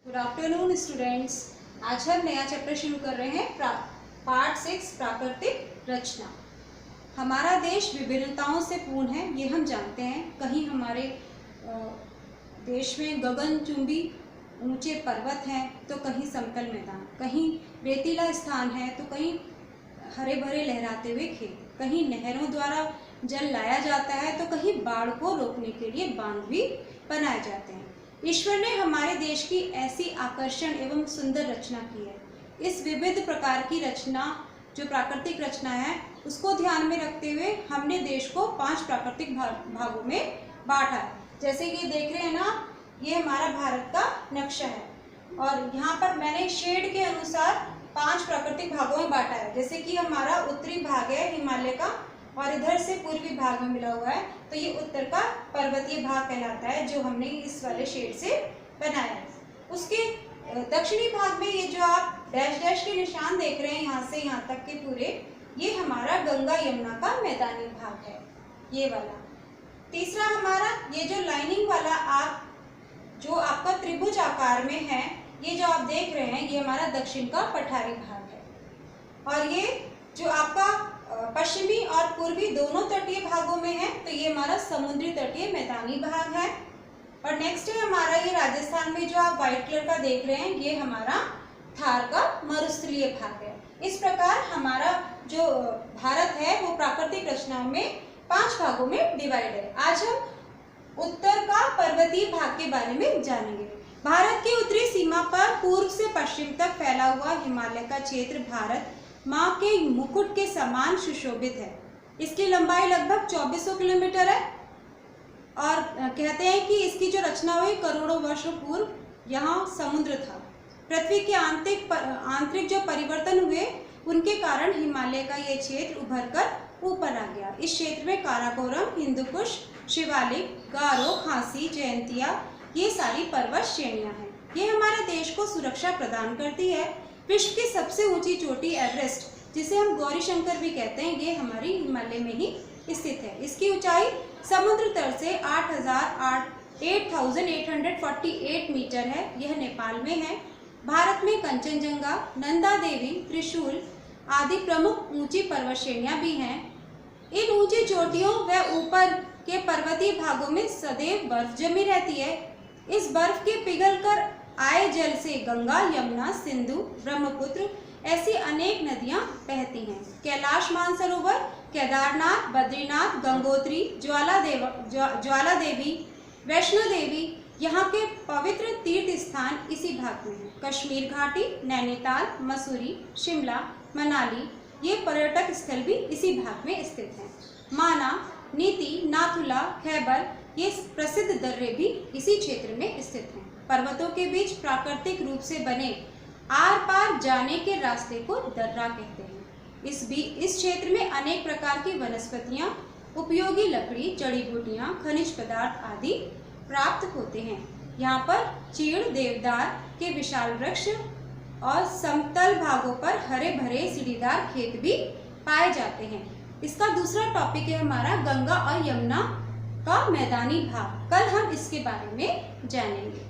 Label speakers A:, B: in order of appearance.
A: Good afternoon students. आज हम नया चैप्टर शुरू कर रहे हैं पार्ट 6 प्राकृतिक रचना। हमारा देश विभिन्नताओं से पूर्ण है, ये हम जानते हैं। कहीं हमारे देश में गगनचुंबी ऊंचे पर्वत हैं तो कहीं समतल मैदान, कहीं रेतीला स्थान है तो कहीं हरे भरे लहराते हुए खेत, कहीं नहरों द्वारा जल लाया जाता है तो कहीं बाढ़ को रोकने के लिए बांध भी बनाए जाते हैं। ईश्वर ने हमारे देश की ऐसी आकर्षण एवं सुंदर रचना की है। इस विविध प्रकार की रचना जो प्राकृतिक रचना है उसको ध्यान में रखते हुए हमने देश को 5 प्राकृतिक भागों में बांटा है। जैसे कि देख रहे हैं ना, ये हमारा भारत का नक्शा है और यहाँ पर मैंने शेड के अनुसार 5 प्राकृतिक भागों में बांटा है। जैसे कि हमारा उत्तरी भाग है हिमालय का और इधर से पूर्वी भाग में मिला हुआ है, तो ये उत्तर का पर्वतीय भाग कहलाता है जो हमने इस वाले शेड से बनाया है। उसके दक्षिणी भाग में ये जो आप डैश डैश के निशान देख रहे हैं यहाँ से यहाँ तक के पूरे, ये हमारा गंगा यमुना का मैदानी भाग है, ये वाला। तीसरा हमारा ये जो लाइनिंग वाला आप जो आपका त्रिभुज आकार में है, ये जो आप देख रहे हैं, ये हमारा दक्षिण का पठारी भाग है। और ये जो आपका पश्चिमी और पूर्वी दोनों तटीय भागों में है तो ये हमारा समुद्री तटीय मैदानी भाग है। और नेक्स्ट है हमारा ये राजस्थान में जो आप व्हाइट कलर का देख रहे हैं, ये हमारा थार का मरुस्थलीय भाग है। इस प्रकार हमारा जो भारत है वो प्राकृतिक रचना में 5 भागों में डिवाइड है। आज हम उत्तर का पर्वतीय भाग के बारे में जानेंगे। भारत की उत्तरी सीमा पर पूर्व से पश्चिम तक फैला हुआ हिमालय का क्षेत्र भारत माँ के मुकुट के समान सुशोभित है। इसकी लंबाई लगभग 2400 किलोमीटर है और कहते हैं कि इसकी जो रचना हुई करोड़ों वर्षों पूर्व यहाँ समुद्र था। पृथ्वी के आंतरिक जो परिवर्तन हुए उनके कारण हिमालय का ये क्षेत्र उभरकर ऊपर आ गया। इस क्षेत्र में काराकोरम, हिंदुकुश, शिवालिक, गारो, खांसी, जयंतिया, ये सारी पर्वत श्रेणियां हैं। ये हमारे देश को सुरक्षा प्रदान करती है। विश्व की सबसे ऊंची चोटी एवरेस्ट, जिसे हम गौरी शंकर भी कहते हैं, ये हमारी हिमालय में ही स्थित है। इसकी ऊंचाई समुद्र तल से 8,848 मीटर है। यह नेपाल में है। भारत में कंचनजंगा, नंदा देवी, त्रिशूल आदि प्रमुख ऊंची पर्वत श्रेणियां भी हैं। इन ऊंची चोटियों व ऊपर के पर्वतीय भागों में सदैव बर्फ जमी रहती है। इस बर्फ के पिघलकर आए जल से गंगा, यमुना, सिंधु, ब्रह्मपुत्र ऐसी अनेक नदियां बहती हैं। कैलाश मानसरोवर, केदारनाथ, बद्रीनाथ, गंगोत्री, ज्वाला देवी, वैष्णो देवी यहाँ के पवित्र तीर्थ स्थान इसी भाग में हैं। कश्मीर घाटी, नैनीताल, मसूरी, शिमला, मनाली ये पर्यटक स्थल भी इसी भाग में स्थित हैं। माना, नीति, नाथुला, खैबर ये प्रसिद्ध दर्रे भी इसी क्षेत्र में स्थित हैं। पर्वतों के बीच प्राकृतिक रूप से बने आर पार जाने के रास्ते को दर्रा कहते हैं। इस क्षेत्र में अनेक प्रकार की वनस्पतियां, उपयोगी लकड़ी, जड़ी बूटियां, खनिज पदार्थ आदि प्राप्त होते हैं। यहाँ पर चीड़, देवदार के विशाल वृक्ष और समतल भागों पर हरे भरे सीढ़ीदार खेत भी पाए जाते हैं। इसका दूसरा टॉपिक है हमारा गंगा और यमुना का मैदानी भाग। कल हम इसके बारे में जानेंगे।